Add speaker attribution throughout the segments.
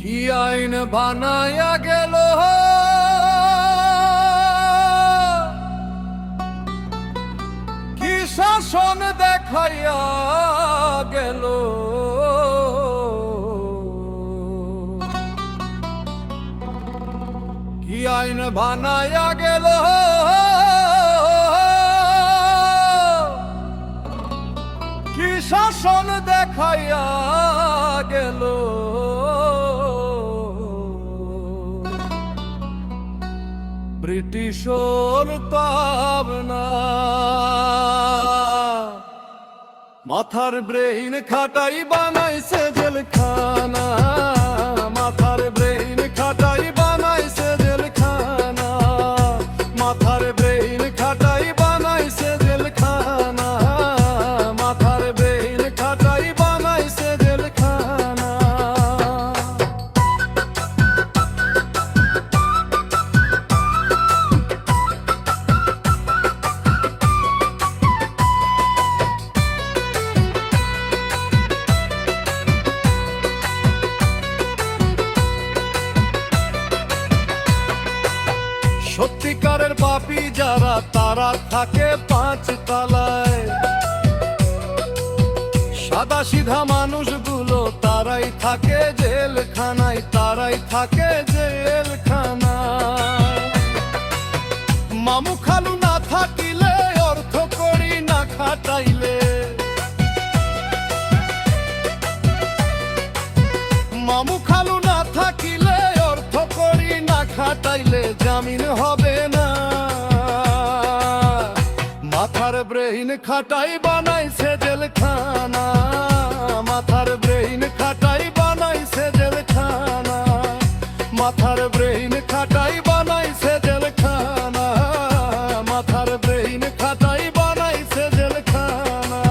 Speaker 1: কি আইন বানায়া গেল, কি শাসন দেখাইয়া গেল, কি আইন বানায়া গেল, কি শাসন দেখাইয়া গেল। ব্রিটিশর পাবনা মাথার ব্রেইন খাটাই বানাইছে জেলখানা, মাথার ব্রেইন খাটাই বানাইছে জেলখানা, মাথার ব্রেইন খাটাই বানাইছে জেলখানা, মাথার ব্রেইন খাটাই বানাইছে জেলখানা। সত্যিকারের পাপী যারা তারা থাকে 5 তলায়, সাদা সিধা মানুষগুলো তারাই থাকে জেলখানায়, তারাই থাকে জেলখানায়। মামু খালু না থাকিলে, অর্থ করি না খাটাইলে, মামু খালু না থাকিলে, অর্থ করি না খাটাইলে জামিন হবে না। মাথার ব্রেইন খাটাই বানাইছে জেলখানা, মাথার ব্রেইন খাটাই বানাইছে জেলখানা, মাথার ব্রেইন খাটাই বানাইছে জেলখানা, মাথার ব্রেইন খাটাই বানাইছে জেলখানা।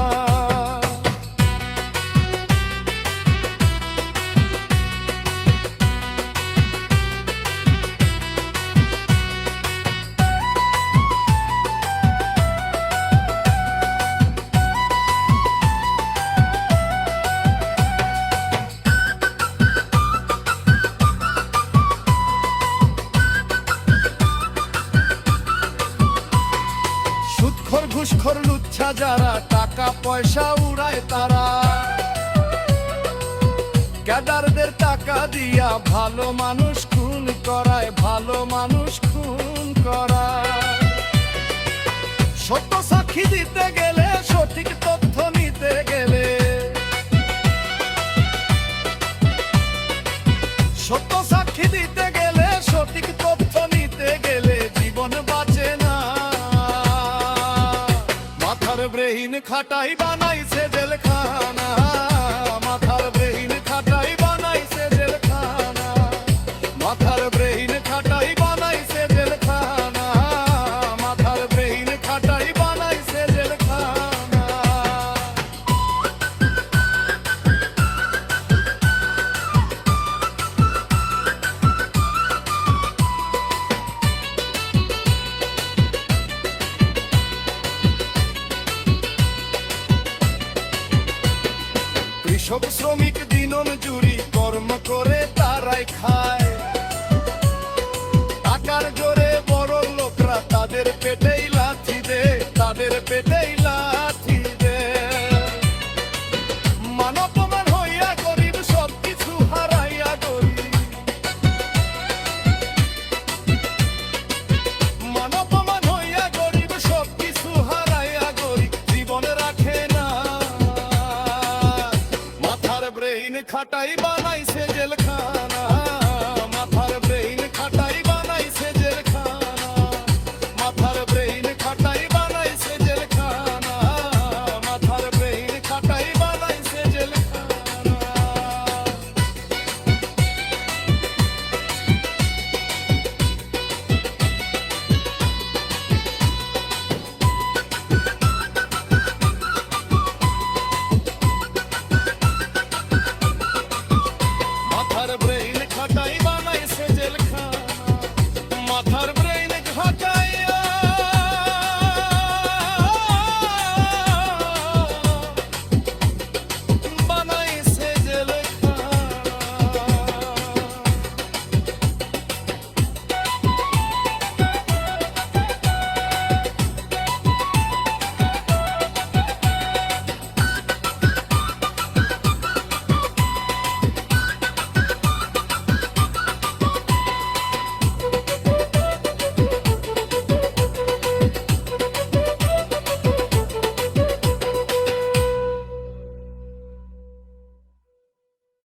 Speaker 1: ঘুষখোর লুচ্ছা যারা টাকা পয়সা উড়ায়, তারা ক্যাডারদের টাকা দিয়া ভালো মানুষ খুন করায়, ভালো মানুষ খুন করায়। সত্য সাক্ষী দিতে গেলে, সঠিক তথ্য নিতে গেলে, সত্য সাক্ষী দিতে গেলে, সঠিক তথ্য নিতে গেলে জীবন বাঁচে না। মাথার ব্রেইন খাটাই বানাইছে জেলখানা, মাথার ব্রেইন খাটাই বানাইছে জেলখানা, মাথার ব্রেইন খাটাই বানাইছে জেলখানা, মাথার ব্রেইন খাটাই বানাইছে জেলখানা। কৃষক শ্রমিক দিনমজুরি কর্ম করে তারাই খায়, টাকার জোরে বড় লোকরা তাদের পেটেই লাথি দে, তাদের পেটেই লাথি দে। মানবমান হইয়া গরিব সবকিছু হারাইয়া গরিব, মানবমান হইয়া গরিব সবকিছু হারাইয়া গরিব জীবন রাখে না। মাথার ব্রেইন খাটাই